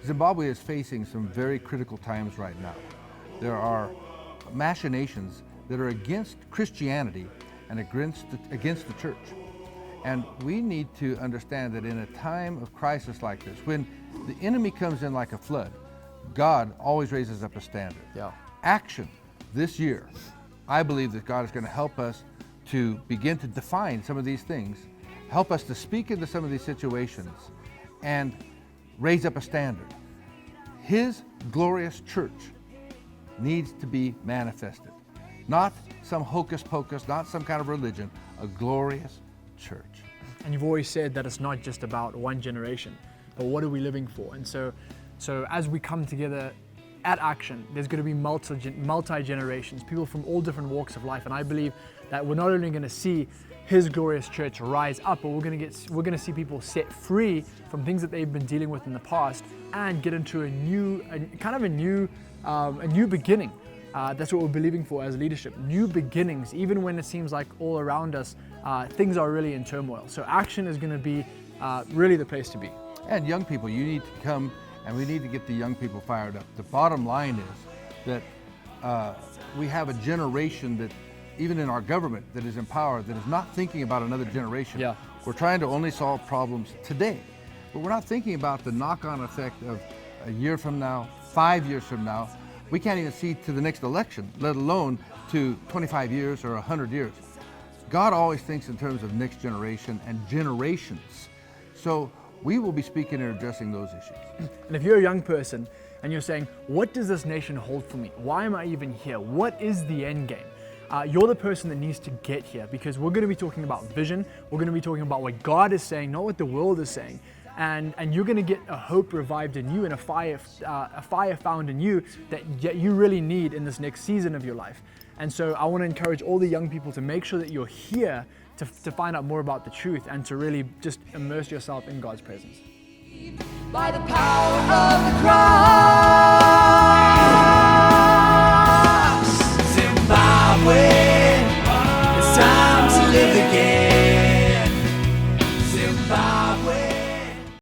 Zimbabwe is facing some very critical times right now. There are machinations that are against Christianity and against the church. And we need to understand that in a time of crisis like this, when the enemy comes in like a flood, God always raises up a standard. Yeah. Action this year, I believe that God is going to help us to begin to define some of these things, help us to speak into some of these situations, and raise up a standard. His glorious church needs to be manifested. Not some hocus pocus, not some kind of religion, a glorious church. And you've always said that it's not just about one generation, but what are we living for? And so as we come together at Action, there's going to be multi-generations, people from all different walks of life. And I believe that we're not only going to see His glorious church rise up, but we're going to see people set free from things that they've been dealing with in the past and get into a new beginning. That's what we're believing for as leadership. New beginnings, even when it seems like all around us, things are really in turmoil. So Action is going to be really the place to be. And young people, you need to come, and we need to get the young people fired up. The bottom line is that we have a generation that, even in our government, that is empowered, that is not thinking about another generation. Yeah. We're trying to only solve problems today, but we're not thinking about the knock-on effect of a year from now, 5 years from now. We can't even see to the next election, let alone to 25 years or 100 years. God always thinks in terms of next generation and generations. So we will be speaking and addressing those issues. And if you're a young person and you're saying, what does this nation hold for me? Why am I even here? What is the end game? You're the person that needs to get here, because we're going to be talking about vision. We're going to be talking about what God is saying, not what the world is saying. And you're going to get a hope revived in you and a fire found in you that you really need in this next season of your life. And so I want to encourage all the young people to make sure that you're here to find out more about the truth and to really just immerse yourself in God's presence. By the power of the cross.